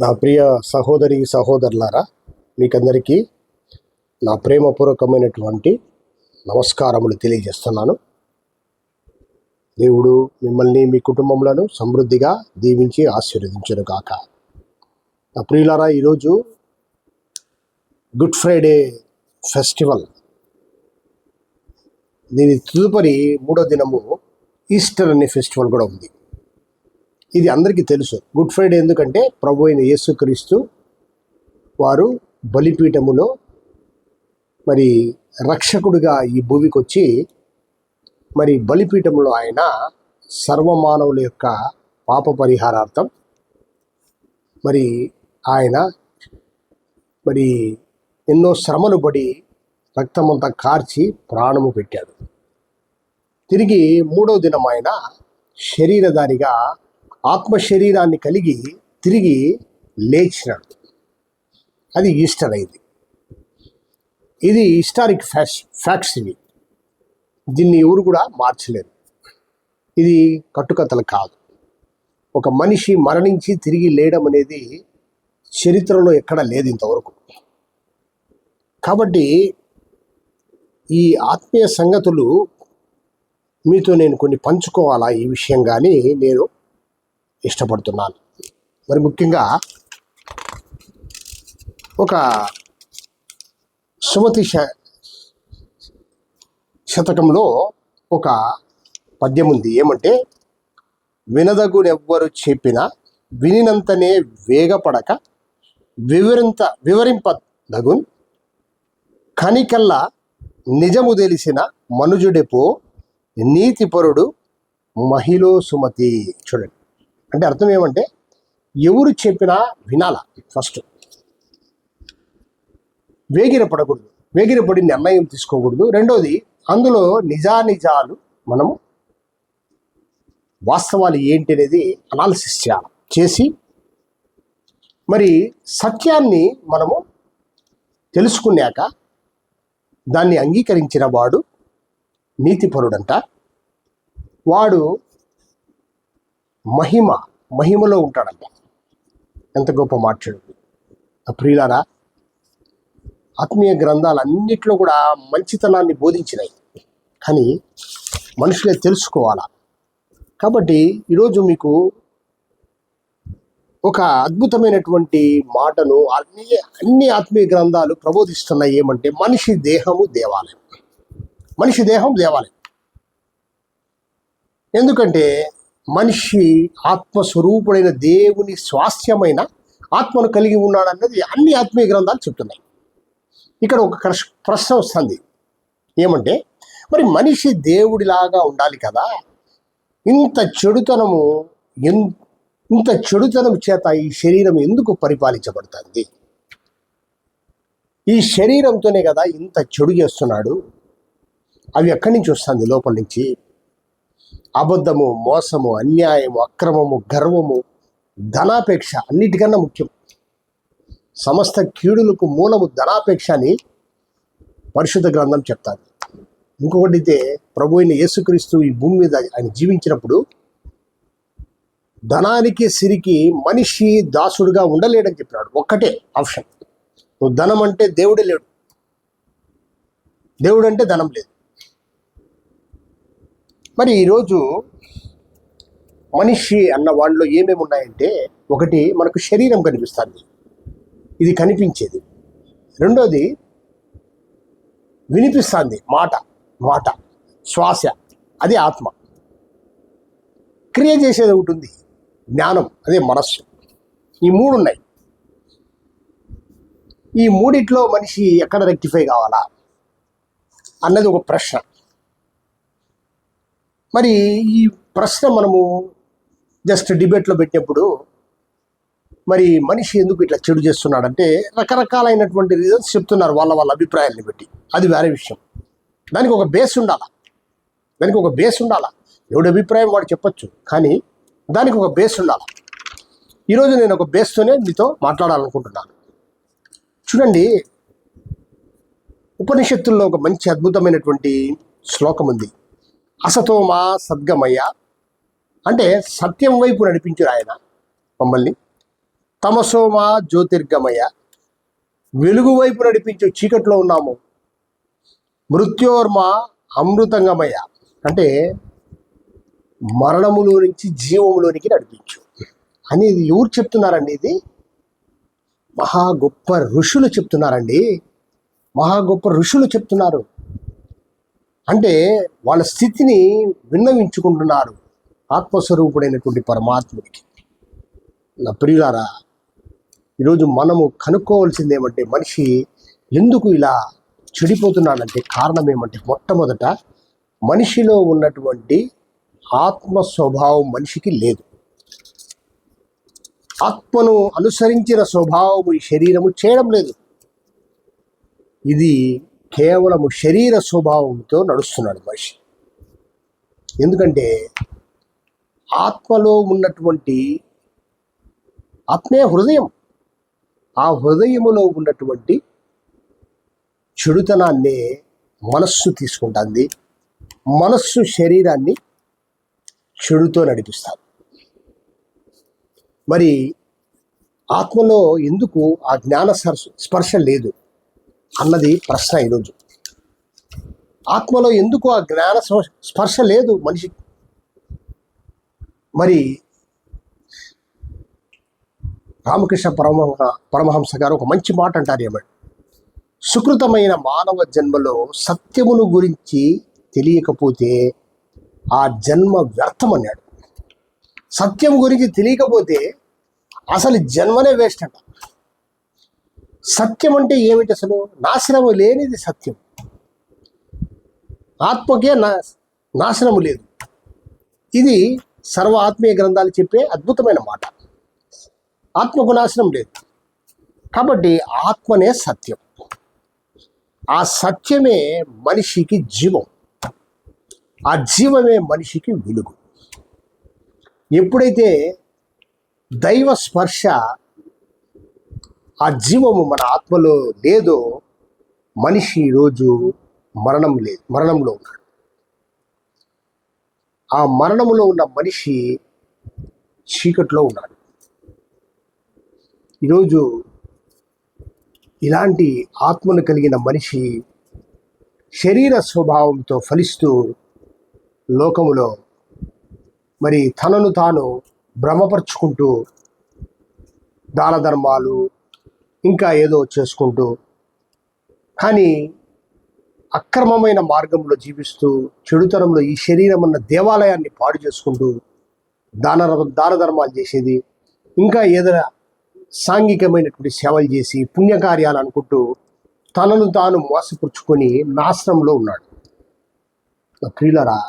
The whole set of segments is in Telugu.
నా ప్రియ సహోదరి సహోదరులారా, మీకందరికీ నా ప్రేమపూర్వకమైనటువంటి నమస్కారములు తెలియజేస్తున్నాను. దేవుడు మిమ్మల్ని మీ కుటుంబములను సమృద్ధిగా దీవించి ఆశీర్వదించును గాక. నా ప్రియులారా, ఈరోజు గుడ్ ఫ్రైడే ఫెస్టివల్. దీని తదుపరి మూడో దినము ఈస్టర్ అనే ఫెస్టివల్ కూడా ఉంది. ఇది అందరికీ తెలుసు. గుడ్ ఫ్రైడే ఎందుకంటే ప్రభు అయిన యేసుక్రీస్తు వారు బలిపీఠములో మరి రక్షకుడిగా ఈ భూమికి వచ్చి మరి బలిపీఠంలో ఆయన సర్వమానవుల యొక్క పాప పరిహారార్థం మరి ఆయన మరి ఎన్నో శ్రమలు పడి రక్తమంతా కార్చి ప్రాణము పెట్టాడు. తిరిగి మూడో దినం ఆయన శరీరధారిగా ఆత్మ శరీరాన్ని కలిగి తిరిగి లేచినాడు. అది ఈస్టర్ అయింది. ఇది హిస్టారిక్ ఫ్యాక్ట్స్. ఇవి దీన్ని ఎవరు కూడా మార్చలేరు. ఇది కట్టుకథలు కాదు. ఒక మనిషి మరణించి తిరిగి లేయడం అనేది చరిత్రలో ఎక్కడా లేదు ఇంతవరకు. కాబట్టి ఈ ఆత్మీయ సంగతులు మీతో నేను కొన్ని పంచుకోవాలా ఈ విషయం కానీ నేను ఇష్టపడుతున్నాను. మరి ముఖ్యంగా ఒక సుమతి శతకంలో ఒక పద్యం ఉంది. ఏమంటే, వినదగునెవ్వరు చెప్పినా వినినంతనే వేగపడక వివరింపదగున్ కనికల్లా నిజము తెలిసిన మనుజుడెపో నీతిపరుడు మహిళో సుమతి. చూడండి, అంటే అర్థం ఏమంటే, ఎవరు చెప్పినా వినాల. ఫస్ట్ వేగిరపడకూడదు, వేగిరపడి నిర్ణయం తీసుకోకూడదు. రెండోది, అందులో నిజానిజాలు మనము వాస్తవాలు ఏంటి అనేది అనాలిసిస్ చేసి మరి సత్యాన్ని మనము తెలుసుకున్నాక దాన్ని అంగీకరించిన వాడు నీతిపరుడంట. వాడు మహిమలో ఉంటాడంట. ఎంత గొప్ప మాట. ప్రియులారా, ఆత్మీయ గ్రంథాలన్నిట్లో కూడా మంచితనాన్ని బోధించినాయి, కానీ మనుషులే తెలుసుకోవాలా. కాబట్టి ఈరోజు మీకు ఒక అద్భుతమైనటువంటి మాటను అన్ని ఆత్మీయ గ్రంథాలు ప్రబోధిస్తున్నాయి. ఏమంటే, మనిషి దేహము దేవాలయం. మనిషి దేహం దేవాలయం. ఎందుకంటే మనిషి ఆత్మస్వరూపుడైన దేవుని స్వాస్థ్యమైన ఆత్మను కలిగి ఉన్నాడన్నది అన్ని ఆత్మీయ గ్రంథాలు చెప్తున్నాయి. ఇక్కడ ఒక ప్రశ్న వస్తుంది. ఏమంటే, మరి మనిషి దేవుడిలాగా ఉండాలి కదా, ఇంత చెడుతనం చేత ఈ శరీరం ఎందుకు పరిపాలించబడుతుంది? ఈ శరీరంతోనే కదా ఇంత చెడు చేస్తున్నాడు. అవి ఎక్కడి నుంచి వస్తుంది? లోపల నుంచి. అబద్ధము, మోసము, అన్యాయము, అక్రమము, గర్వము, ధనాపేక్ష. అన్నిటికన్నా ముఖ్యం. సమస్త కీడులకు మూలము ధనాపేక్ష అని పరిశుద్ధ గ్రంథం చెప్తాను. ఇంకొకటి అయితే, ప్రభు అయిన యేసుక్రీస్తు ఈ భూమి మీద ఆయన జీవించినప్పుడు ధనానికి సిరికి మనిషి దాసుడుగా ఉండలేడని చెప్పినాడు. ఒక్కటే ఆప్షన్, నువ్వు ధనం అంటే దేవుడే లేడు, దేవుడు అంటే ధనం లేదు. మరి ఈరోజు మనిషి అన్న వాళ్ళలో ఏమేమి ఉన్నాయంటే, ఒకటి మనకు శరీరం కనిపిస్తుంది, ఇది కనిపించేది. రెండోది వినిపిస్తుంది, మాట శ్వాస, అది ఆత్మ. క్రియ చేసేది ఒకటి ఉంది, జ్ఞానం, అదే మనస్సు. ఈ మూడు ఉన్నాయి. ఈ మూడిట్లో మనిషి ఎక్కడ రెక్టిఫై కావాలా అన్నది ఒక ప్రశ్న. మరి ఈ ప్రశ్న మనము జస్ట్ డిబేట్లో పెట్టినప్పుడు, మరి మనిషి ఎందుకు ఇట్లా చెడు చేస్తున్నాడంటే రకరకాలైనటువంటి రీజన్స్ చెప్తున్నారు వాళ్ళ అభిప్రాయాన్ని బట్టి. అది వేరే విషయం. దానికి ఒక బేస్ ఉండాలా. ఎవడి అభిప్రాయం వాడు చెప్పచ్చు, కానీ దానికి ఒక బేస్ ఉండాలి. ఈరోజు నేను ఒక బేస్తోనే మీతో మాట్లాడాలనుకుంటున్నాను. చూడండి, ఉపనిషత్తుల్లో ఒక మంచి అద్భుతమైనటువంటి శ్లోకం ఉంది. అసతోమా సద్గమయ, అంటే సత్యం వైపు నడిపించారు ఆయన మమ్మల్ని. తమసోమా జ్యోతిర్గమయ, వెలుగు వైపు నడిపించే చీకట్లో ఉన్నాము. మృత్యోర్మ అమృతంగమయ, అంటే మరణములో నుంచి జీవములోనికి నడిపించు అనేది ఎవరు చెప్తున్నారండి? ఇది మహా గొప్ప ఋషులు చెప్తున్నారండి. మహా గొప్ప ఋషులు చెప్తున్నారు. అంటే వాళ్ళ స్థితిని విన్నవించుకుంటున్నారు ఆత్మస్వరూపుడైనటువంటి పరమాత్ముడికి. నా ప్రియులారా, ఈరోజు మనము కనుక్కోవాల్సింది ఏమంటే, మనిషి ఎందుకు ఇలా చెడిపోతున్నాడంటే కారణం ఏమంటే, మొట్టమొదట మనిషిలో ఉన్నటువంటి ఆత్మ స్వభావం మనిషికి లేదు. ఆత్మను అనుసరించిన స్వభావము ఈ శరీరము చేయడం లేదు. ఇది కేవలము శరీర స్వభావంతో నడుస్తున్నాడు మనిషి. ఎందుకంటే ఆత్మలో ఉన్నటువంటి ఆత్మే హృదయం. ఆ హృదయములో ఉన్నటువంటి చెడుతనాన్నే మనస్సు తీసుకుంటుంది. మనస్సు శరీరాన్ని చెడుతో నడిపిస్తారు. మరి ఆత్మలో ఎందుకు ఆ జ్ఞాన స్పర్శ లేదు అన్నది ప్రశ్న ఈరోజు. ఆత్మలో ఎందుకు ఆ జ్ఞాన స్పర్శ లేదు మనిషికి? మరి రామకృష్ణ పరమహంస గారు ఒక మంచి మాట అంటారు. ఏమంటే, సుకృతమైన మానవ జన్మలో సత్యమును గురించి తెలియకపోతే ఆ జన్మ వ్యర్థం అన్నాడు. సత్యం గురించి తెలియకపోతే అసలు జన్మనే వేస్ట్ అంట. సత్యం అంటే ఏమిటి? అసలు నాశనము లేనిది సత్యం. ఆత్మకే నాశనము లేదు. ఇది సర్వ ఆత్మీయ గ్రంథాలు చెప్పే అద్భుతమైన మాట. ఆత్మకు నాశనం లేదు. కాబట్టి ఆత్మనే సత్యం. ఆ సత్యమే మనిషికి జీవం. ఆ జీవమే మనిషికి వెలుగు. ఎప్పుడైతే దైవ స్పర్శ ఆ జీవము మన ఆత్మలో లేదో మనిషి ఈరోజు మరణంలో ఉన్నాడు. ఆ మరణములో ఉన్న మనిషి చీకట్లో ఉన్నాడు. ఈరోజు ఇలాంటి ఆత్మను కలిగిన మనిషి శరీర స్వభావంతో ఫలిస్తూ లోకములో మరి తనను తాను భ్రమపరుచుకుంటూ దాన ధర్మాలు ఇంకా ఏదో చేసుకుంటూ, కానీ అక్రమమైన మార్గంలో జీవిస్తూ చెడుతనంలో ఈ శరీరం అన్న దేవాలయాన్ని పాడు చేసుకుంటూ దాన ధర్మాలు చేసేది, ఇంకా ఏదైనా సాంఘికమైనటువంటి సేవలు చేసి పుణ్యకార్యాలు అనుకుంటూ తనను తాను మోసపుచ్చుకొని నాశనంలో ఉన్నాడు. ప్రియులరా,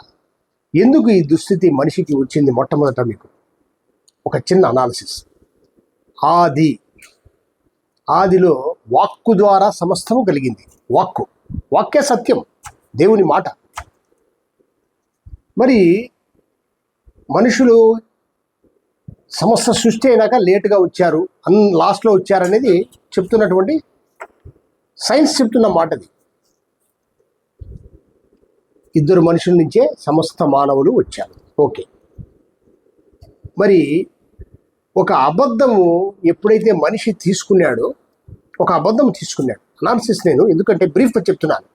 ఎందుకు ఈ దుస్థితి మనిషికి వచ్చింది? మొట్టమొదట మీకు ఒక చిన్న అనాలిసిస్. ఆదిలో వాక్కు ద్వారా సమస్తము కలిగింది. వాక్కే సత్యం, దేవుని మాట. మరి మనుషులు సమస్త సృష్టి అయినాక లేటుగా వచ్చారు, లాస్ట్లో వచ్చారనేది చెప్తున్నటువంటి సైన్స్ చెప్తున్న మాటది. ఇద్దరు మనుషుల నుంచే సమస్త మానవులు వచ్చారు. ఓకే. మరి ఒక అబద్ధము ఎప్పుడైతే మనిషి తీసుకున్నాడో, ఒక అబద్ధం తీసుకున్నాడు. అనాలిసిస్ నేను ఎందుకంటే బ్రీఫ్గా చెప్తున్నాను.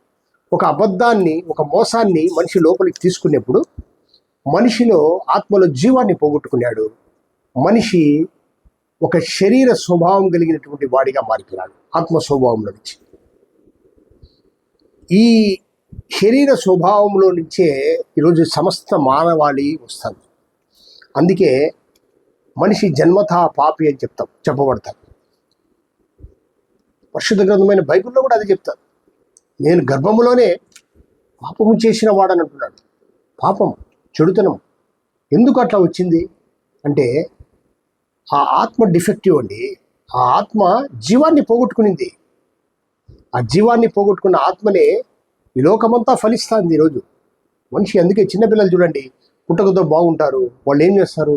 ఒక అబద్ధాన్ని, ఒక మోసాన్ని మనిషి లోపలికి తీసుకునేప్పుడు మనిషిలో ఆత్మలో జీవాన్ని పోగొట్టుకున్నాడు. మనిషి ఒక శరీర స్వభావం కలిగినటువంటి వాడిగా మారిపోయాడు ఆత్మ స్వభావంలో నుంచి. ఈ శరీర స్వభావంలో నుంచే ఈరోజు సమస్త మానవాళి వస్తుంది. అందుకే మనిషి జన్మతా పాపి అని చెప్పబడతారు. పరిశుద్ధ గ్రంథమైన బైబిల్లో కూడా అది చెప్తారు. నేను గర్భములోనే పాపము చేసిన వాడని అంటున్నాడు. పాపం, చెడుతనం ఎందుకు అట్లా వచ్చింది అంటే ఆ ఆత్మ డిఫెక్టివ్ అండి. ఆ ఆత్మ జీవాన్ని పోగొట్టుకునింది. ఆ జీవాన్ని పోగొట్టుకున్న ఆత్మనే ఈ లోకమంతా ఫలిస్తుంది ఈరోజు మనిషి. అందుకే చిన్నపిల్లలు చూడండి, పుట్టకతో బాగుంటారు. వాళ్ళు ఏం చేస్తారు?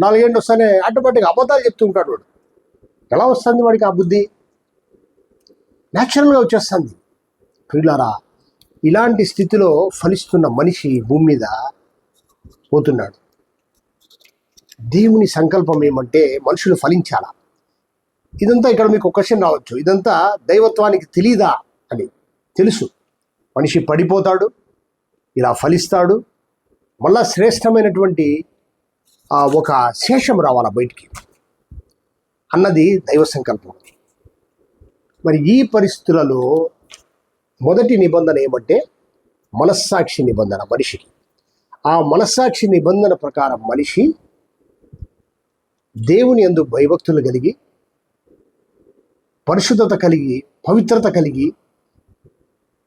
4 ఏళ్ళు వస్తానే ఆటోమేటిక్గా అబద్ధాలు చెప్తూ ఉంటాడు వాడు. ఎలా వస్తుంది వాడికి ఆ బుద్ధి? న్యాచురల్గా వచ్చేస్తుంది. ప్రియులారా, ఇలాంటి స్థితిలో ఫలిస్తున్న మనిషి భూమి మీద పోతున్నాడు. దేవుని సంకల్పం ఏమంటే మనుషులు ఫలించాలా. ఇదంతా ఇక్కడ మీకు క్వశ్చన్ రావచ్చు, ఇదంతా దైవత్వానికి తెలీదా అని. తెలుసు. మనిషి పడిపోతాడు, ఇలా ఫలిస్తాడు, మళ్ళా శ్రేష్టమైనటువంటి ఒక శేషం రావాలా బయటికి అన్నది దైవ సంకల్పం. మరి ఈ పరిస్థితులలో మొదటి నిబంధన ఏమంటే మనస్సాక్షి నిబంధన మనిషికి. ఆ మనస్సాక్షి నిబంధన ప్రకారం మనిషి దేవుని యందు భయభక్తులు కలిగి, పరిశుద్ధత కలిగి, పవిత్రత కలిగి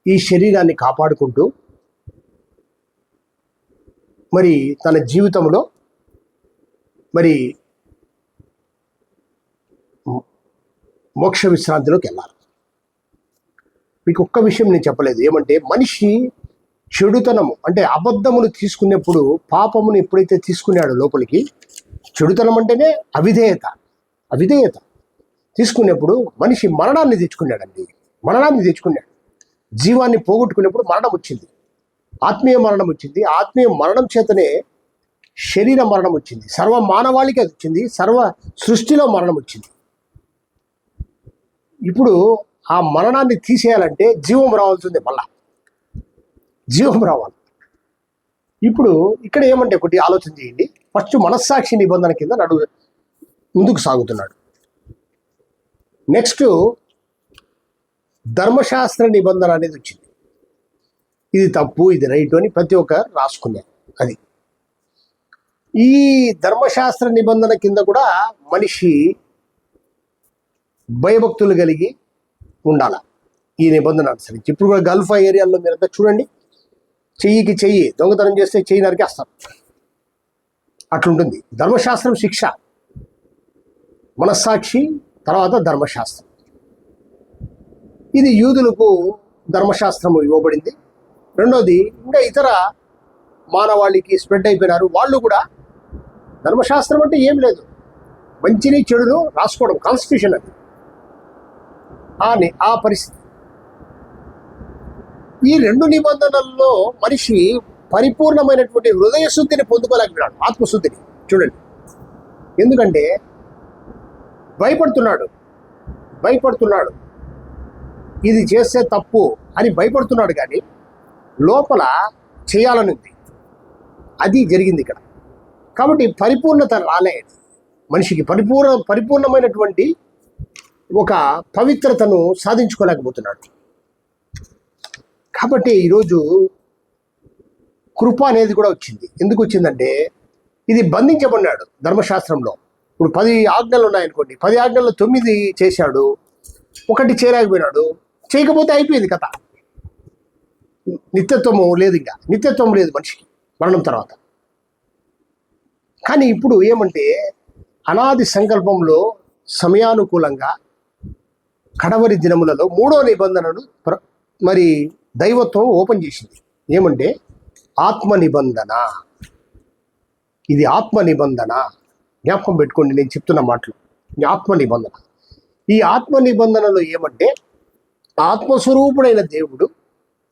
ఈ శరీరాన్ని కాపాడుకుంటూ మరి తన జీవితంలో మరి మోక్ష విశ్రాంతిలోకి వెళ్ళాలి. మీకు ఒక్క విషయం నేను చెప్పలేదు, ఏమంటే మనిషి చెడుతనము అంటే అబద్ధమును తీసుకునేప్పుడు, పాపమును ఎప్పుడైతే తీసుకున్నాడో లోపలికి, చెడుతనం అంటేనే అవిధేయత తీసుకునేప్పుడు మనిషి మరణాన్ని తెచ్చుకున్నాడు. జీవాన్ని పోగొట్టుకునేప్పుడు మరణం వచ్చింది, ఆత్మీయ మరణం వచ్చింది. ఆత్మీయ మరణం చేతనే శరీర మరణం వచ్చింది. సర్వ మానవాళికి అది వచ్చింది, సర్వ సృష్టిలో మరణం వచ్చింది. ఇప్పుడు ఆ మరణాన్ని తీసేయాలంటే జీవం రావాల్సిందే, మళ్ళా జీవం రావాలి. ఇప్పుడు ఇక్కడ ఏమంటే ఒకటి ఆలోచన చేయండి. ఫస్ట్ మనస్సాక్షి నిబంధన కింద ముందుకు సాగుతున్నాడు. నెక్స్ట్ ధర్మశాస్త్ర నిబంధన అనేది వచ్చింది. ఇది తప్పు, ఇది రైట్ అని ప్రతి ఒక్కరు రాసుకున్నారు. అది ఈ ధర్మశాస్త్ర నిబంధన కింద కూడా మనిషి భయభక్తులు కలిగి ఉండాల ఈ నిబంధన అనుసరించి. ఇప్పుడు కూడా గల్ఫ్ ఏరియాల్లో మీరంతా చూడండి, చెయ్యికి చెయ్యి దొంగతనం చేస్తే చెయ్యి నరికేస్తారు. అట్లుంటుంది ధర్మశాస్త్రం. శిక్ష, మనస్సాక్షి, తర్వాత ధర్మశాస్త్రం. ఇది యూదులకు ధర్మశాస్త్రం ఇవ్వబడింది. రెండోది ఇంకా ఇతర మానవాళికి స్ప్రెడ్ అయిపోయినారు. వాళ్ళు కూడా ధర్మశాస్త్రం అంటే ఏం లేదు, మంచిని చెడును రాసుకోవడం, కాన్స్టిట్యూషన్ అది. ఆ పరిస్థితి. ఈ రెండు నిబంధనల్లో మనిషి పరిపూర్ణమైనటువంటి హృదయ శుద్ధిని పొందుకోలేకపోయినాడు, ఆత్మశుద్ధిని. చూడండి, ఎందుకంటే భయపడుతున్నాడు, ఇది చేస్తే తప్పు అని భయపడుతున్నాడు, కానీ లోపల చేయాలని ఉంది. అది జరిగింది ఇక్కడ. కాబట్టి పరిపూర్ణత రాలేదు మనిషికి, పరిపూర్ణమైనటువంటి ఒక పవిత్రతను సాధించుకోలేకపోతున్నాడు. కాబట్టి ఈరోజు కృప అనేది కూడా వచ్చింది. ఎందుకు వచ్చిందంటే ఇది బంధించబడినాడు ధర్మశాస్త్రంలో. ఇప్పుడు 10 ఆజ్ఞలు ఉన్నాయనుకోండి, 10 ఆజ్ఞల్లో 9 చేశాడు, 1 చేయలేకపోయినాడు. చేయకపోతే అయిపోయింది కథ. నిత్యత్వము లేదు, ఇంకా నిత్యత్వం లేదు మనిషికి మరణం తర్వాత. కానీ ఇప్పుడు ఏమంటే అనాది సంకల్పంలో సమయానుకూలంగా కడవరి దినములలో 3వ నిబంధనను మరి దైవత్వం ఓపెన్ చేసింది. ఏమంటే ఆత్మ నిబంధన. ఇది ఆత్మ నిబంధన. జ్ఞాపకం పెట్టుకోండి నేను చెప్తున్న మాటలు. ఆత్మ నిబంధన. ఈ ఆత్మ నిబంధనలో ఏమంటే ఆత్మస్వరూపుడైన దేవుడు,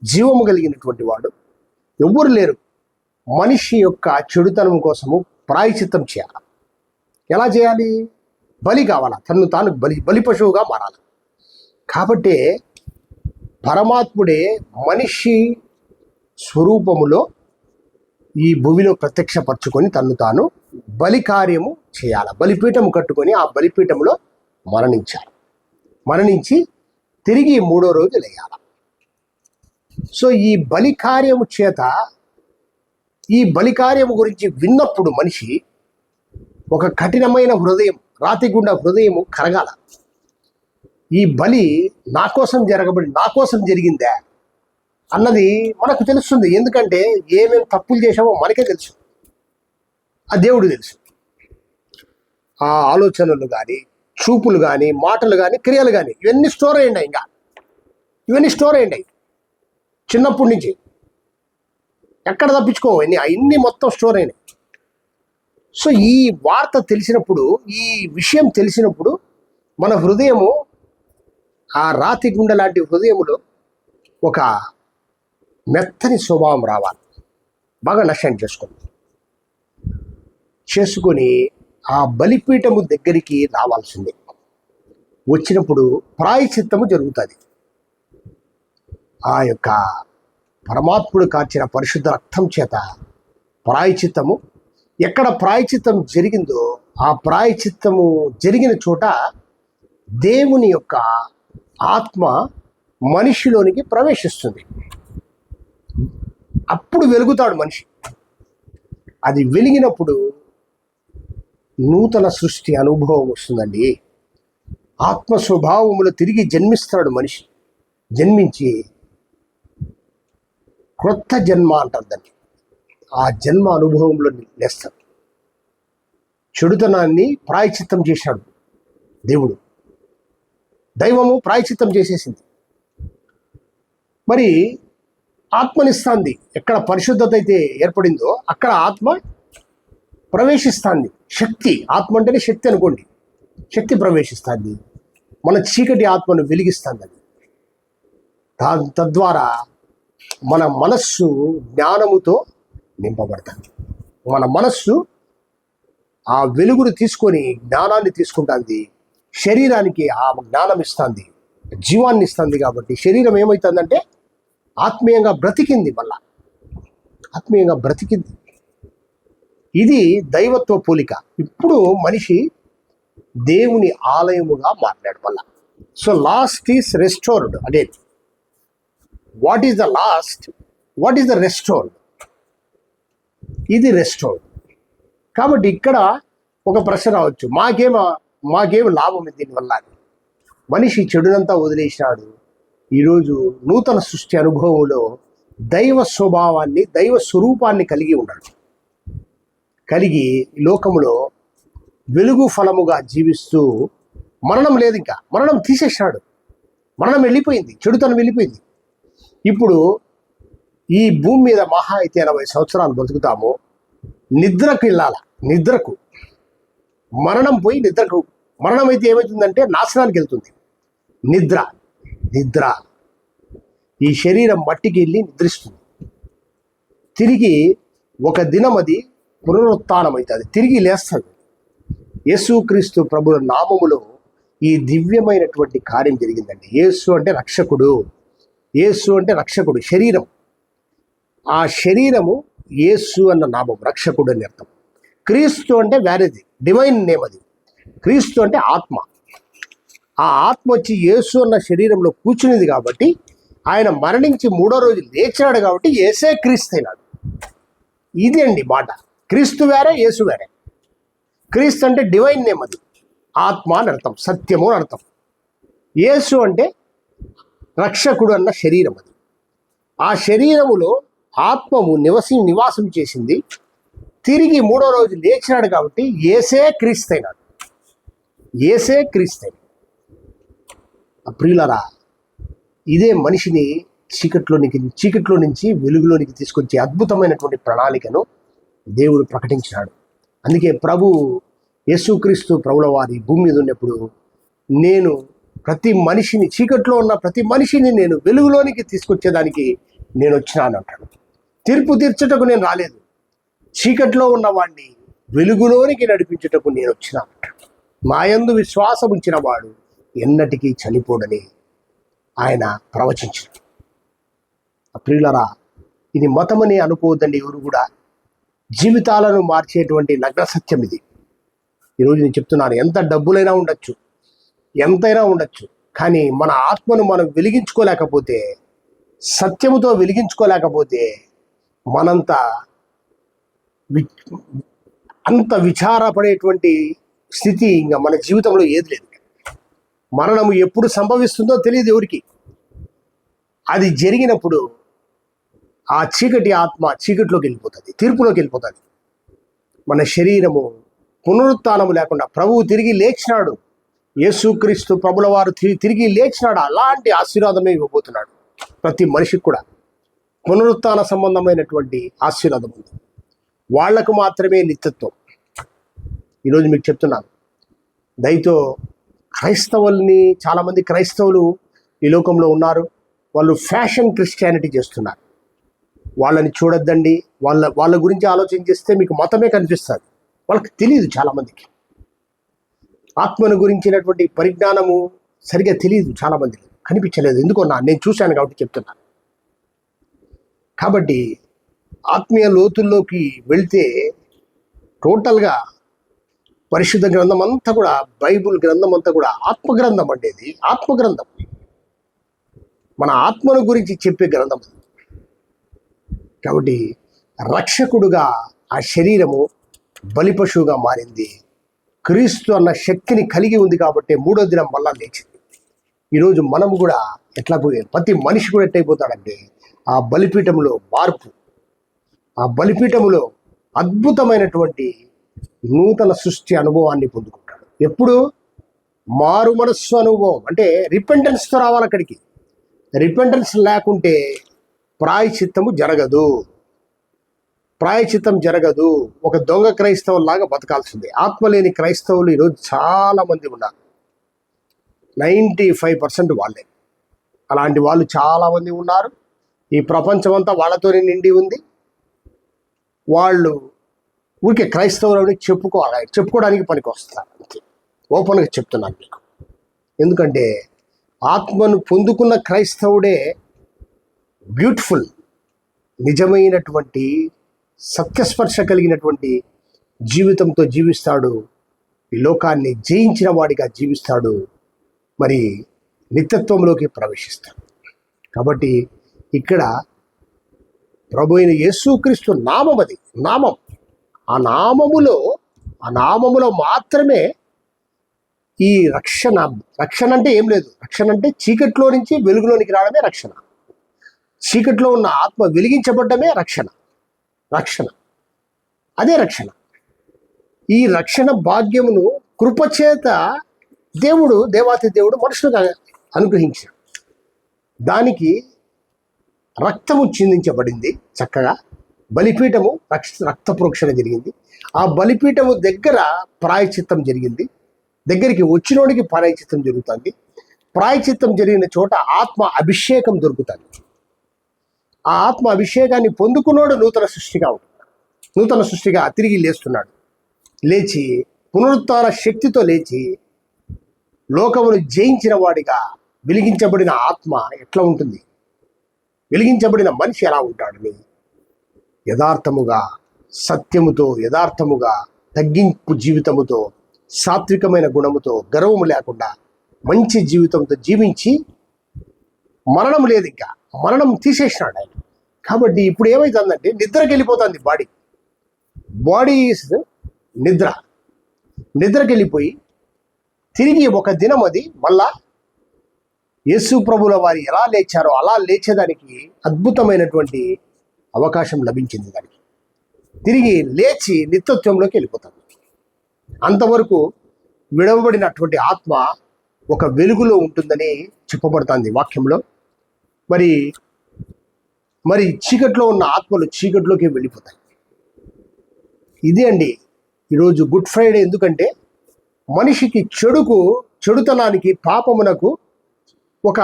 జీవము కలిగినటువంటి వాడు, ఎవ్వరు లేరు మనిషి యొక్క చెడుతనం కోసము ప్రాయశ్చిత్తం చేయాలి. ఎలా చేయాలి? బలి కావాలా, తను తాను బలి పశువుగా మారాలి. కాబట్టి పరమాత్ముడే మనిషి స్వరూపములో ఈ భూమిలో ప్రత్యక్షపరచుకొని తను తాను బలి కార్యము చేయాలి. బలిపీఠము కట్టుకొని ఆ బలిపీఠములో మరణించి తిరిగి 3వ రోజు లేయాల. సో ఈ బలి కార్యము చేత, ఈ బలి కార్యము గురించి విన్నప్పుడు మనిషి ఒక కఠినమైన హృదయం, రాతిగుండ హృదయము కరగాల. ఈ బలి నా కోసం జరిగిందా అన్నది మనకు తెలుస్తుంది. ఎందుకంటే ఏమేమి తప్పులు చేశామో మనకే తెలుసు, ఆ దేవుడు తెలుసు. ఆ ఆలోచనలు కానీ, చూపులు కానీ, మాటలు కానీ, క్రియలు కానీ ఇవన్నీ స్టోర్ అయ్యాయి. ఇవన్నీ స్టోర్ అయ్యాయి చిన్నప్పటి నుంచి. ఎక్కడ తప్పించుకో, ఇన్ని మొత్తం స్టోర్ అయినాయి. సో ఈ వార్త తెలిసినప్పుడు, ఈ విషయం తెలిసినప్పుడు మన హృదయము, ఆ రాతి గుండె లాంటి హృదయములో ఒక మెత్తని స్వభావం రావాలి. బాగా నష్టాన్ని చేసుకోండి. చేసుకొని ఆ బలిపీఠము దగ్గరికి రావాల్సిందే. వచ్చినప్పుడు ప్రాయశ్చిత్తము జరుగుతుంది. ఆ యొక్క పరమాత్ముడు కార్చిన పరిశుద్ధ రక్తం చేత ప్రాయశ్చిత్తము, ఎక్కడ ప్రాయశ్చిత్తం జరిగిందో ఆ ప్రాయశ్చిత్తము జరిగిన చోట దేవుని యొక్క ఆత్మ మనిషిలోనికి ప్రవేశిస్తుంది. అప్పుడు వెలుగుతాడు మనిషి. అది వెలిగినప్పుడు నూతన సృష్టి అనుభవం వస్తుందండి. ఆత్మ స్వభావములో తిరిగి జన్మిస్తాడు మనిషి. జన్మించి క్రొత్త జన్మ అంటారు దాన్ని. ఆ జన్మ అనుభవంలో లేస్తాడు. చెడుతనాన్ని ప్రాయశ్చిత్తం చేశాడు దేవుడు. దైవము ప్రాయశ్చిత్తం చేసేసింది. మరి ఆత్మనిస్తాంది. ఎక్కడ పరిశుద్ధత అయితే ఏర్పడిందో అక్కడ ఆత్మ ప్రవేశిస్తుంది. శక్తి, ఆత్మ అంటేనే శక్తి అనుకోండి. శక్తి ప్రవేశిస్తుంది. మన చీకటి ఆత్మను వెలిగిస్తుంది. అది తద్వారా మన మనస్సు జ్ఞానముతో నింపబడుతుంది. మన మనస్సు ఆ వెలుగును తీసుకొని జ్ఞానాన్ని తీసుకుంటుంది. శరీరానికి ఆ జ్ఞానం ఇస్తుంది, జీవాన్ని ఇస్తుంది. కాబట్టి శరీరం ఏమవుతుందంటే ఆత్మీయంగా బ్రతికింది. మళ్ళా ఆత్మీయంగా బ్రతికింది. ఇది దైవత్వ పోలిక. ఇప్పుడు మనిషి దేవుని ఆలయముగా మాట్లాడు మళ్ళా. So lost is restored. అదే what is the lost, what is the restored? ఇది రెస్టోర్డ్. కాబట్టి ఇక్కడ ఒక ప్రశ్న రావచ్చు, మాకేం లాభం దీనివల్ల? మనిషి చెడునంతా వదిలేసినాడు. ఈరోజు నూతన సృష్టి అనుభవంలో దైవ స్వభావాన్ని, దైవ స్వరూపాన్ని కలిగి ఉన్నాడు. కలిగి లోకములో వెలుగు ఫలముగా జీవిస్తూ మరణం లేదు. ఇంకా మరణం తీసేసినాడు. మరణం వెళ్ళిపోయింది, చెడుతనం వెళ్ళిపోయింది. ఇప్పుడు ఈ భూమి మీద మహా అయితే 80 సంవత్సరాలు బతుకుతాము. నిద్రకు వెళ్ళాల. నిద్రకు మరణం పోయి నిద్రకు. మరణం అయితే ఏమవుతుందంటే నాశనానికి వెళ్తుంది. నిద్ర ఈ శరీరం మట్టికి వెళ్ళి నిద్రిస్తుంది. తిరిగి ఒక దినం అది పునరుత్థానం అవుతుంది, తిరిగి లేస్తుంది. యేసుక్రీస్తు ప్రభుల నామములో ఈ దివ్యమైనటువంటి కార్యం జరిగిందండి. యేసు అంటే రక్షకుడు. యేసు అంటే రక్షకుడు. శరీరం, ఆ శరీరము యేసు అన్న నామం, రక్షకుడు అని అర్థం. క్రీస్తు అంటే వేరేది, డివైన్ నేమ్ అది. క్రీస్తు అంటే ఆత్మ. ఆ ఆత్మ వచ్చి యేసు అన్న శరీరంలో కూర్చునింది కాబట్టి, ఆయన మరణించి 3వ రోజు లేచాడు కాబట్టి యేసే క్రీస్తు అయినాడు. ఇది అండి మాట. క్రీస్తు వేరే, యేసు వేరే. క్రీస్తు అంటే డివైన్ నేమ్, అది ఆత్మ అని అర్థం, సత్యము అని అర్థం. యేసు అంటే రక్షకుడు అన్న శరీరం అది. ఆ శరీరములో ఆత్మము నివాసం చేసింది. తిరిగి 3వ రోజు లేచినాడు కాబట్టి యేసే క్రీస్తు అయినాడు. యేసే క్రీస్తు అయినాడు. ప్రియులారా, ఇదే మనిషిని చీకట్లో నుంచి వెలుగులోనికి తీసుకొచ్చే అద్భుతమైనటువంటి ప్రణాళికను దేవుడు ప్రకటించినాడు. అందుకే యేసుక్రీస్తు ప్రభుల వారి భూమి మీద ఉన్నప్పుడు, నేను ప్రతి మనిషిని, చీకట్లో ఉన్న ప్రతి మనిషిని నేను వెలుగులోనికి తీసుకొచ్చేదానికి నేను వచ్చినాను అంటాడు. తీర్పు తీర్చుటకు నేను రాలేదు, చీకట్లో ఉన్నవాడిని వెలుగులోనికి నడిపించుటకు నేను వచ్చినాను అంటాడు. నా యందు విశ్వాసం ఉంచిన వాడు ఎన్నటికీ చనిపోడని ఆయన ప్రవచించాడు. ప్రియులరా, ఇది మతమని అనుకోవద్దండి ఎవరు కూడా. జీవితాలను మార్చేటువంటి నగ్న సత్యం ఇది. ఈరోజు నేను చెప్తున్నాను, ఎంత డబ్బులైనా ఉండొచ్చు, ఎంతైనా ఉండొచ్చు, కానీ మన ఆత్మను మనం వెలిగించుకోలేకపోతే, సత్యముతో వెలిగించుకోలేకపోతే, అంత విచారపడేటువంటి స్థితి ఇంకా మన జీవితంలో ఏది లేదు. మరణము ఎప్పుడు సంభవిస్తుందో తెలియదు ఎవరికి. అది జరిగినప్పుడు ఆ చీకటి ఆత్మ చీకటిలోకి వెళ్ళిపోతుంది, తీర్పులోకి వెళ్ళిపోతుంది. మన శరీరము పునరుత్థానము లేకుండా ప్రభువు తిరిగి లేచినాడు. యేసుక్రీస్తు ప్రభుల వారు తిరిగి లేచినాడు. అలాంటి ఆశీర్వాదమే ఇవ్వబోతున్నాడు ప్రతి మనిషికి కూడా. పునరుత్థాన సంబంధమైనటువంటి ఆశీర్వాదం ఉంది. వాళ్లకు మాత్రమే నిత్యత్వం. ఈరోజు మీకు చెప్తున్నాను, దయతో క్రైస్తవుల్ని, చాలామంది క్రైస్తవులు ఈ లోకంలో ఉన్నారు. వాళ్ళు ఫ్యాషన్ క్రిస్టియానిటీ చేస్తున్నారు. వాళ్ళని చూడొద్దండి. వాళ్ళ గురించి ఆలోచన చేస్తే మీకు మతమే కనిపిస్తుంది. వాళ్ళకి తెలియదు. చాలామందికి ఆత్మను గురించినటువంటి పరిజ్ఞానము సరిగా తెలియదు, చాలామందికి కనిపించలేదు. ఎందుకో నేను చూశాను కాబట్టి చెప్తున్నాను. కాబట్టి ఆత్మీయ లోతుల్లోకి వెళ్తే టోటల్గా పరిశుద్ధ గ్రంథం అంతా కూడా, బైబుల్ గ్రంథం అంతా కూడా ఆత్మగ్రంథం అంటే ఇది ఆత్మగ్రంథం. మన ఆత్మను గురించి చెప్పే గ్రంథం. కాబట్టి రక్షకుడుగా ఆ శరీరము బలిపశువుగా మారింది. క్రీస్తు అన్న శక్తిని కలిగి ఉంది కాబట్టి మూడో దినం మళ్ళా లేచింది. ఈరోజు మనము కూడా ఎట్లా పోయే, ప్రతి మనిషి కూడా ఎట్లయిపోతాడంటే ఆ బలిపీఠంలో మార్పు, ఆ బలిపీఠములో అద్భుతమైనటువంటి నూతన సృష్టి అనుభవాన్ని పొందుకుంటాడు. ఎప్పుడు? మారు మనస్సు అనుభవం అంటే రిపెంటెన్స్తో రావాలి అక్కడికి. రిపెంటెన్స్ లేకుంటే ప్రాయశ్చిత్తము జరగదు. ప్రాయశ్చిత్తం జరగదు. ఒక దొంగ క్రైస్తవులాగా బతకాల్సిందే. ఆత్మ లేని క్రైస్తవులు ఈరోజు చాలామంది ఉన్నారు. 95% వాళ్ళే. అలాంటి వాళ్ళు చాలామంది ఉన్నారు. ఈ ప్రపంచం అంతా వాళ్ళతోనే నిండి ఉంది. వాళ్ళు ఊరికే క్రైస్తవులని చెప్పుకోవడానికి పనికి వస్తారు అంతే. ఓపెన్గా చెప్తున్నాను మీకు. ఎందుకంటే ఆత్మను పొందుకున్న క్రైస్తవుడే బ్యూటిఫుల్, నిజమైనటువంటి సత్యస్పర్శ కలిగినటువంటి జీవితంతో జీవిస్తాడు. ఈ లోకాన్ని జయించిన వాడిగా జీవిస్తాడు. మరి నిత్యత్వంలోకి ప్రవేశిస్తాడు. కాబట్టి ఇక్కడ ప్రభు అయిన యేసుక్రీస్తు నామం, అది నామం. ఆ నామములో మాత్రమే ఈ రక్షణ అంటే ఏం లేదు. రక్షణ అంటే చీకట్లో నుంచి వెలుగులోనికి రావడమే రక్షణ. చీకట్లో ఉన్న ఆత్మ వెలిగించబడ్డమే రక్షణ. అదే రక్షణ. ఈ రక్షణ భాగ్యమును కృపచేత దేవాతి దేవుడు మనుషులుగా అనుగ్రహించాడు. దానికి రక్తము చిందించబడింది. చక్కగా బలిపీఠము రక్త ప్రోక్షణ జరిగింది. ఆ బలిపీఠము దగ్గర ప్రాయశ్చిత్తం జరిగింది. దగ్గరికి వచ్చినోడికి ప్రాయశ్చిత్తం జరుగుతుంది. ప్రాయశ్చిత్తం జరిగిన చోట ఆత్మ అభిషేకం దొరుకుతుంది. ఆ ఆత్మ అభిషేకాన్ని పొందుకున్నోడు నూతన సృష్టిగా తిరిగి లేస్తున్నాడు. లేచి పునరుత్థాన శక్తితో లేచి లోకమును జయించిన వాడిగా వెలిగించబడిన ఆత్మ ఎట్లా ఉంటుంది, వెలిగించబడిన మనిషి ఎలా ఉంటాడని యథార్థముగా, సత్యముతో, యథార్థముగా, తగ్గింపు జీవితముతో, సాత్వికమైన గుణముతో, గర్వము లేకుండా మంచి జీవితంతో జీవించి మరణం లేదు. ఇంకా మరణం తీసేసినాడు ఆయన. కాబట్టి ఇప్పుడు ఏమవుతుందంటే నిద్రకి వెళ్ళిపోతుంది బాడీ నిద్రకి వెళ్ళిపోయి తిరిగి ఒక దినం అది మళ్ళా యేసు ప్రభుల వారు ఎలా లేచారో అలా లేచేదానికి అద్భుతమైనటువంటి అవకాశం లభించింది. దానికి తిరిగి లేచి నిత్యత్వంలోకి వెళ్ళిపోతాడు. అంతవరకు విడవబడినటువంటి ఆత్మ ఒక వెలుగులో ఉంటుందని చెప్పబడుతుంది వాక్యంలో. మరి చీకట్లో ఉన్న ఆత్మలు చీకట్లోకి వెళ్ళిపోతాయి. ఇదే అండి ఈరోజు గుడ్ ఫ్రైడే. ఎందుకంటే మనిషికి చెడుతనానికి, పాపమునకు ఒక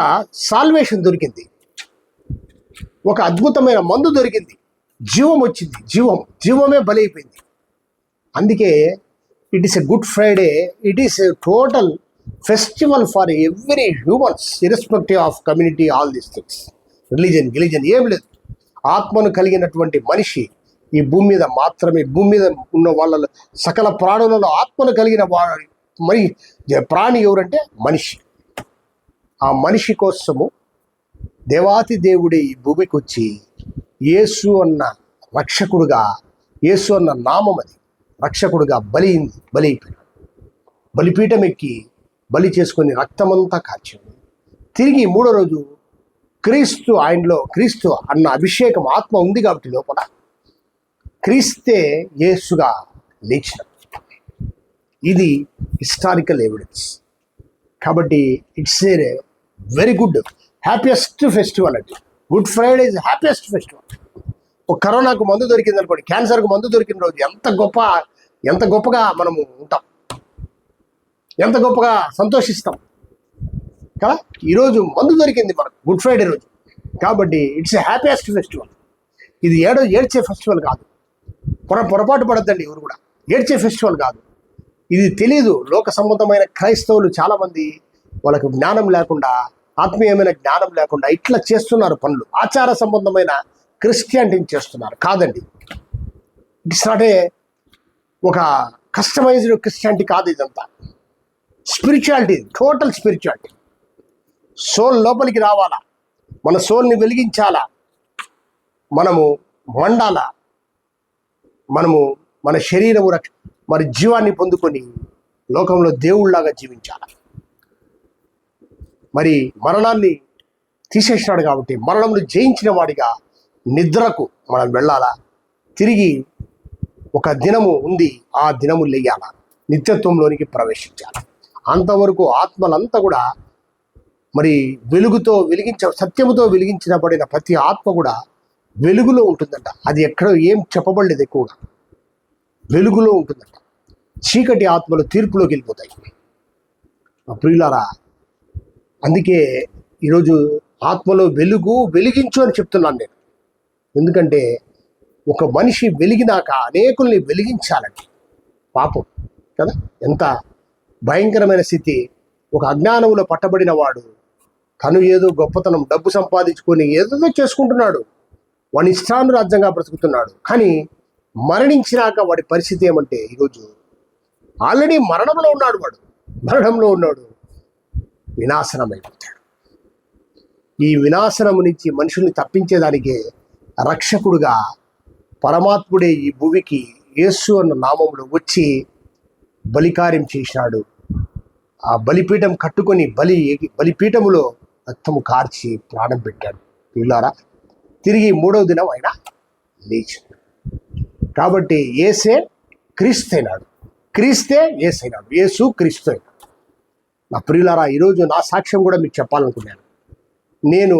సాల్వేషన్ దొరికింది. ఒక అద్భుతమైన మందు దొరికింది. జీవం వచ్చింది. జీవమే బలైపోయింది. అందుకే it is a good Friday. It is a total festival for every humans, irrespective of community, all these things. Religion ఏం లేదు. ఆత్మను కలిగినటువంటి మనిషి ఈ భూమి మీద మాత్రమే, భూమి మీద ఉన్న వాళ్ళ సకల ప్రాణులలో ఆత్మను కలిగిన మరి ప్రాణి ఎవరంటే మనిషి. ఆ మనిషి కోసము దేవాతి దేవుడే ఈ భూమికి వచ్చి యేసు అన్న రక్షకుడుగా, యేసు అన్న నామం అది రక్షకుడుగా బలైపోయినాడు. బలిపీఠం ఎక్కి బలి చేసుకొని రక్తమంతా కార్చాడు. తిరిగి మూడో రోజు క్రీస్తు అన్న అభిషేకం ఆత్మ ఉంది కాబట్టి లోపల క్రీస్తే యేసుగా లేచిన. ఇది హిస్టారికల్ ఎవిడెన్స్. కాబట్టి it's a very good, happiest festival అండి. Good Friday is happiest festival. ఒక కరోనాకు మందు దొరికింది అనుకోండి, క్యాన్సర్కు మందు దొరికిన రోజు ఎంత గొప్పగా మనము ఉంటాం, ఎంత గొప్పగా సంతోషిస్తాం కదా. ఈరోజు మందు దొరికింది మనకు గుడ్ ఫ్రైడే రోజు. కాబట్టి ఇట్స్ ఏ హ్యాపీయెస్ట్ ఫెస్టివల్. ఇది ఏడ్చే ఫెస్టివల్ కాదు. పొరపాటు పడద్దండి ఎవరు కూడా. ఏడ్చే ఫెస్టివల్ కాదు. ఇది తెలీదు. లోక సంబంధమైన క్రైస్తవులు చాలామంది వాళ్ళకు జ్ఞానం లేకుండా, ఆత్మీయమైన జ్ఞానం లేకుండా ఇట్లా చేస్తున్నారు పనులు. ఆచార సంబంధమైన క్రిస్టియానిటీని చేస్తున్నారు. కాదండి, ఇట్స్ నాట్ ఏ ఒక కస్టమైజ్డ్ క్రిస్టియానిటీ కాదు ఇదంతా. Spirituality, total spirituality. సోల్ లోపలికి రావాలా, మన సోల్ని వెలిగించాలా, మనము మండాలా, మనము మన శరీరము మరి జీవాన్ని పొందుకొని లోకంలో దేవుళ్లాగా జీవించాలి. మరి మరణాన్ని తీసేసినాడు కాబట్టి మరణంను జయించిన వాడిగా నిద్రకు మనం వెళ్ళాలా. తిరిగి ఒక దినము ఉంది, ఆ దినము లేయాల, నిత్యత్వంలోనికి ప్రవేశించాలి. అంతవరకు ఆత్మలంతా కూడా మరి వెలుగుతో సత్యముతో వెలిగించబడిన ప్రతి ఆత్మ కూడా వెలుగులో ఉంటుందంట. అది ఎక్కడో ఏం చెప్పబడలేదు, ఎక్కువగా వెలుగులో ఉంటుందంట. చీకటి ఆత్మలు తీర్పులోకి వెళ్ళిపోతాయి. ప్రియులారా, అందుకే ఈరోజు ఆత్మలో వెలిగించు అని చెప్తున్నాను నేను. ఎందుకంటే ఒక మనిషి వెలిగినాక అనేకుల్ని వెలిగించాలండి. పాపం కదా, ఎంత భయంకరమైన స్థితి. ఒక అజ్ఞానంలో పట్టబడిన వాడు తను ఏదో గొప్పతనం, డబ్బు సంపాదించుకొని ఏదో చేసుకుంటున్నాడు, వాడి ఇష్టానురాజ్యంగా బ్రతుకుతున్నాడు. కానీ మరణించినాక వాడి పరిస్థితి ఏమంటే, ఈరోజు ఆల్రెడీ మరణంలో ఉన్నాడు, వినాశనం అయిపోతాడు. ఈ వినాశనము నుంచి మనుషుల్ని తప్పించేదానికే రక్షకుడుగా పరమాత్ముడే ఈ భూమికి యేసు అన్న నామంలో వచ్చి బలికార్యం చేసినాడు. ఆ బలిపీఠం కట్టుకొని బలిపీఠములో రక్తము కార్చి ప్రాణం పెట్టాడు. పిల్లారా, తిరిగి 3వ దినం ఆయన లేచాడు. కాబట్టి యేసే క్రీస్తైనాడు, క్రీస్తే యేసైనాడు, యేసు క్రీస్తు అయినాడు. నా ప్రియులారా, ఈరోజు నా సాక్ష్యం కూడా మీకు చెప్పాలనుకున్నాను. నేను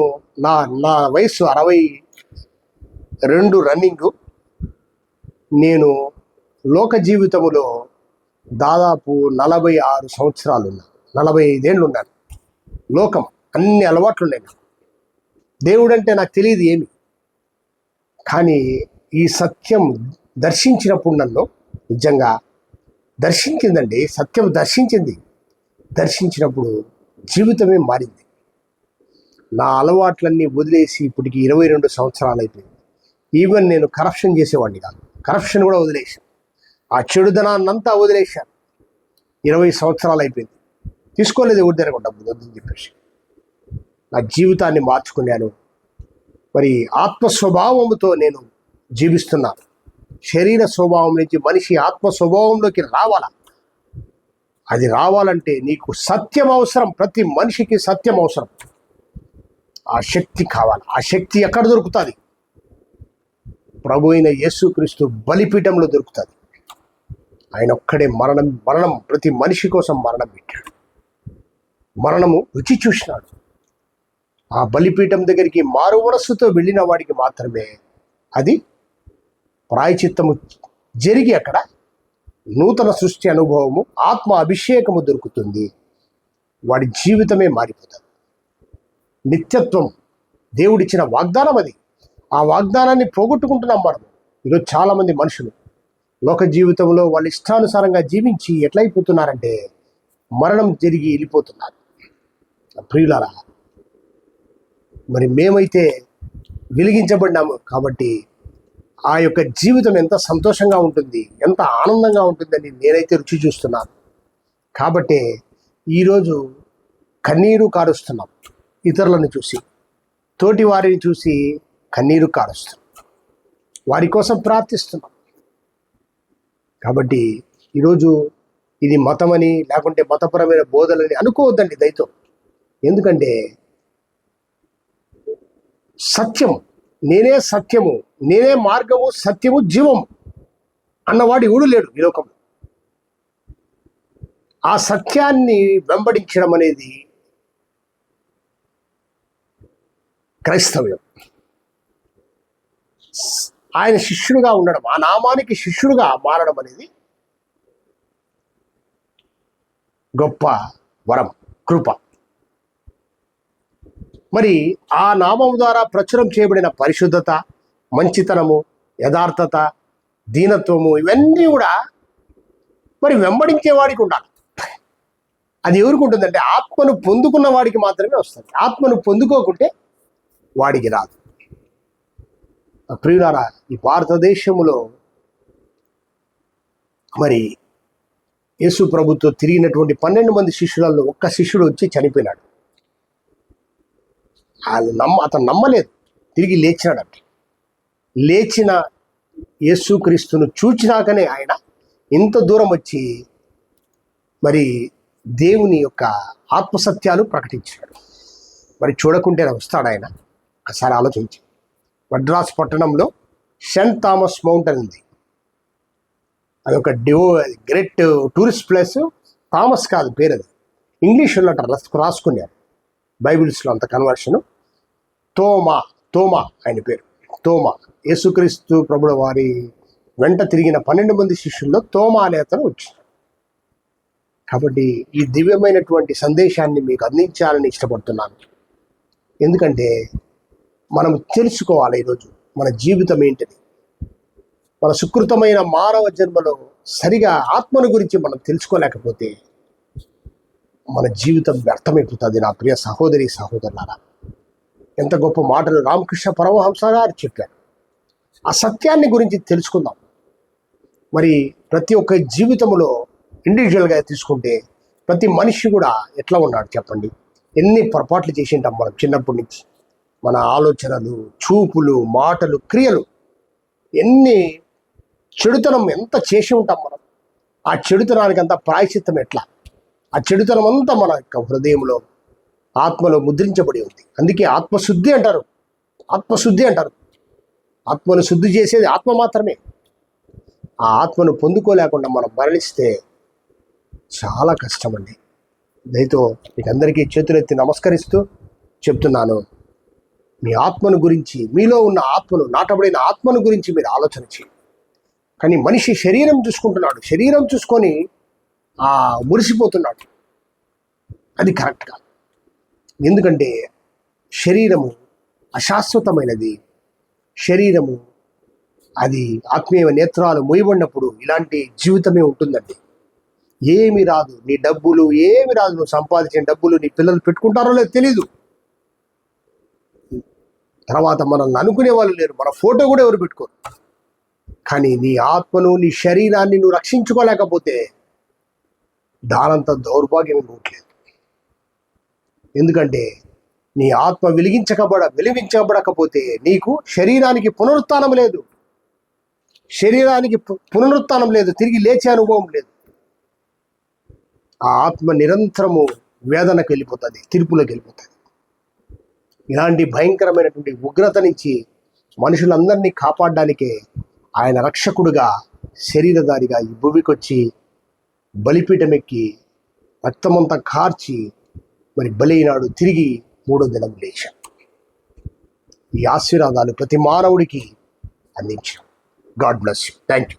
నా వయసు 62 రన్నింగు. నేను లోక జీవితములో దాదాపు 46 సంవత్సరాలు ఉన్నాను, 45 ఏళ్ళు ఉన్నాను. లోకం అన్ని అలవాట్లు ఉన్నాయి. దేవుడు అంటే నాకు తెలియదు ఏమి. కానీ ఈ సత్యం దర్శించినప్పుడు నన్ను నిజంగా దర్శించిందండి. సత్యం దర్శించినప్పుడు జీవితమే మారింది. నా అలవాట్లన్నీ వదిలేసి ఇప్పటికి 22 సంవత్సరాలు అయిపోయింది. ఈవెన్ నేను కరప్షన్ చేసేవాడిని కాదు, కరప్షన్ కూడా వదిలేశాను. ఆ చెడుదనాన్నంతా వదిలేశాను. 20 సంవత్సరాలు అయిపోయింది. తీసుకోలేదు ఎవరి దగ్గర డబ్బు వద్దని చెప్పేసి నా జీవితాన్ని మార్చుకున్నాను. మరి ఆత్మ స్వభావముతో నేను జీవిస్తున్నాను. శరీర స్వభావం నుంచి మనిషి ఆత్మ స్వభావంలోకి రావాలా. అది రావాలంటే నీకు సత్యం అవసరం. ప్రతి మనిషికి సత్యం అవసరం. ఆ శక్తి కావాలి. ఆ శక్తి ఎక్కడ దొరుకుతుంది? ప్రభు అయిన యేసుక్రీస్తు బలిపీఠంలో దొరుకుతుంది. ఆయన ఒక్కడే మరణం ప్రతి మనిషి కోసం మరణం పెట్టాడు. మరణము రుచి చూసినాడు. ఆ బలిపీఠం దగ్గరికి మారు మనస్సుతో వెళ్ళిన వాడికి మాత్రమే అది ప్రాయచిత్తము జరిగి అక్కడ నూతన సృష్టి అనుభవము, ఆత్మ అభిషేకము దొరుకుతుంది. వాడి జీవితమే మారిపోతుంది. నిత్యత్వం దేవుడిచ్చిన వాగ్దానం అది. ఆ వాగ్దానాన్ని పోగొట్టుకుంటున్నాం మనం. ఈరోజు చాలామంది మనుషులు లోక జీవితంలో వాళ్ళ ఇష్టానుసారంగా జీవించి ఎట్లయిపోతున్నారంటే మరణం జరిగి వెళ్ళిపోతున్నారు. ప్రియులారా, మరి మేమైతే వెలిగించబడినాము కాబట్టి ఆ యొక్క జీవితం ఎంత సంతోషంగా ఉంటుంది, ఎంత ఆనందంగా ఉంటుందని నేనైతే రుచి చూస్తున్నాను. కాబట్టి ఈరోజు కన్నీరు కారుస్తున్నాం. ఇతరులను చూసి, తోటి వారిని చూసి కన్నీరు కారుస్తున్నాం. వారి కోసం ప్రార్థిస్తున్నాం. కాబట్టి ఈరోజు ఇది మతమని లేకుంటే మతపరమైన బోధనని అనుకోవద్దండి దయతో. ఎందుకంటే సత్యము, నేనే సత్యము, నేనే మార్గము, సత్యము, జీవము అన్నవాడు ఎవడు లేడు ఈ లోకంలో. ఆ సత్యాన్ని వెంబడించడం అనేది క్రైస్తవ్యం. ఆయన శిష్యుడుగా ఉండడం, ఆ నామానికి శిష్యుడుగా మారడం అనేది గొప్ప వరం, కృప. మరి ఆ నామం ద్వారా ప్రచురం చేయబడిన పరిశుద్ధత, మంచితనము, యథార్థత, దీనత్వము, ఇవన్నీ కూడా మరి వెంబడించే వాడికి ఉండాలి. అది ఎవరికి ఉంటుందంటే ఆత్మను పొందుకున్న వాడికి మాత్రమే వస్తుంది. ఆత్మను పొందుకోకుంటే వాడికి రాదు. ప్రియులారా, ఈ భారతదేశంలో మరి యేసు ప్రభుతో తిరిగినటువంటి 12 మంది శిష్యులలో ఒక్క శిష్యుడు వచ్చి చనిపోయినాడు. అతను నమ్మలేదు, తిరిగి లేచినాడంట. లేచిన యేసుక్రీస్తును చూచినాకనే ఆయన ఇంత దూరం వచ్చి మరి దేవుని యొక్క ఆత్మసత్యాలు ప్రకటించాడు. మరి చూడకుంటే వస్తాడు ఆయన? ఒకసారి ఆలోచించి. మద్రాస్ పట్టణంలో సెయింట్ థామస్ మౌంటైన్ ఉంది. అదొక గ్రేట్ టూరిస్ట్ ప్లేస్. థామస్ కాదు పేరు, అది ఇంగ్లీష్లో రాసుకున్నారు బైబిల్స్లో అంత కన్వర్షను. తోమా ఆయన పేరు. తోమా యేసుక్రీస్తు ప్రభుల వారి వెంట తిరిగిన 12 మంది శిష్యుల్లో తోమా అనే అతను వచ్చాడు. కాబట్టి ఈ దివ్యమైనటువంటి సందేశాన్ని మీకు అందించాలని ఇష్టపడుతున్నాను. ఎందుకంటే మనం తెలుసుకోవాలి ఈరోజు మన జీవితం ఏంటిది. మన సుకృతమైన మానవ జన్మలో సరిగా ఆత్మను గురించి మనం తెలుసుకోలేకపోతే మన జీవితం వ్యర్థమైపోతుంది. నా ప్రియ సహోదరి సహోదరులారా, ఎంత గొప్ప మాటలు రామకృష్ణ పరమహంస గారు చెప్పారు. ఆ సత్యాన్ని గురించి తెలుసుకుందాం. మరి ప్రతి ఒక్క జీవితంలో ఇండివిజువల్గా తీసుకుంటే ప్రతి మనిషి కూడా ఎట్లా ఉన్నాడు చెప్పండి? ఎన్ని పొరపాట్లు చేసి ఉంటాం మనం చిన్నప్పటి నుంచి. మన ఆలోచనలు, చూపులు, మాటలు, క్రియలు, ఎన్ని చెడుతనం ఎంత చేసి ఉంటాం మనం. ఆ చెడుతనానికి అంతా ప్రాయశ్చిత్తం ఎట్లా? ఆ చెడుతనం అంతా మన యొక్క హృదయంలో, ఆత్మలో ముద్రించబడి ఉంది. అందుకే ఆత్మశుద్ధి అంటారు. ఆత్మను శుద్ధి చేసేది ఆత్మ మాత్రమే. ఆ ఆత్మను పొందుకోలేకుండా మనం మరణిస్తే చాలా కష్టమండి. దయతో మీకు అందరికీ చేతులెత్తి నమస్కరిస్తూ చెప్తున్నాను, మీ ఆత్మను గురించి, మీలో ఉన్న ఆత్మను, నాటబడిన ఆత్మను గురించి మీరు ఆలోచన చేయండి. కానీ మనిషి శరీరం చూసుకుంటున్నాడు, శరీరం చూసుకొని మురిసిపోతున్నాడు. అది కరెక్ట్ కాదు. ఎందుకంటే శరీరము అశాశ్వతమైనది. శరీరము అది ఆత్మీయ నేత్రాలు మూయబడినప్పుడు ఇలాంటి జీవితమే ఉంటుందండి. ఏమి రాదు, నీ డబ్బులు ఏమి రాదు. నువ్వు సంపాదించిన డబ్బులు నీ పిల్లలు పెట్టుకుంటారో లేదో తెలీదు. తర్వాత మనల్ని అనుకునే వాళ్ళు లేరు, మన ఫోటో కూడా ఎవరు పెట్టుకోరు. కానీ నీ ఆత్మను, నీ శరీరాన్ని నువ్వు రక్షించుకోలేకపోతే దానంత దౌర్భాగ్యం ఇంకోట్లేదు. ఎందుకంటే నీ ఆత్మ వెలిగించబడకపోతే నీకు శరీరానికి పునరుత్థానం లేదు. తిరిగి లేచే అనుభవం లేదు. ఆ ఆత్మ నిరంతరము వేదనకు వెళ్ళిపోతుంది, తీర్పులోకి వెళ్ళిపోతుంది. ఇలాంటి భయంకరమైనటువంటి ఉగ్రత నుంచి మనుషులందరినీ కాపాడడానికే ఆయన రక్షకుడుగా, శరీరధారిగా ఈ భూమికి వచ్చి బలిపీఠం ఎక్కి రక్తమంతా కార్చి మరి బలైనాడు. తిరిగి 3వ దినం లేచాడు. ఈ ఆశీర్వాదాలు ప్రతి మానవుడికి అందించాం. God bless you. Thank you.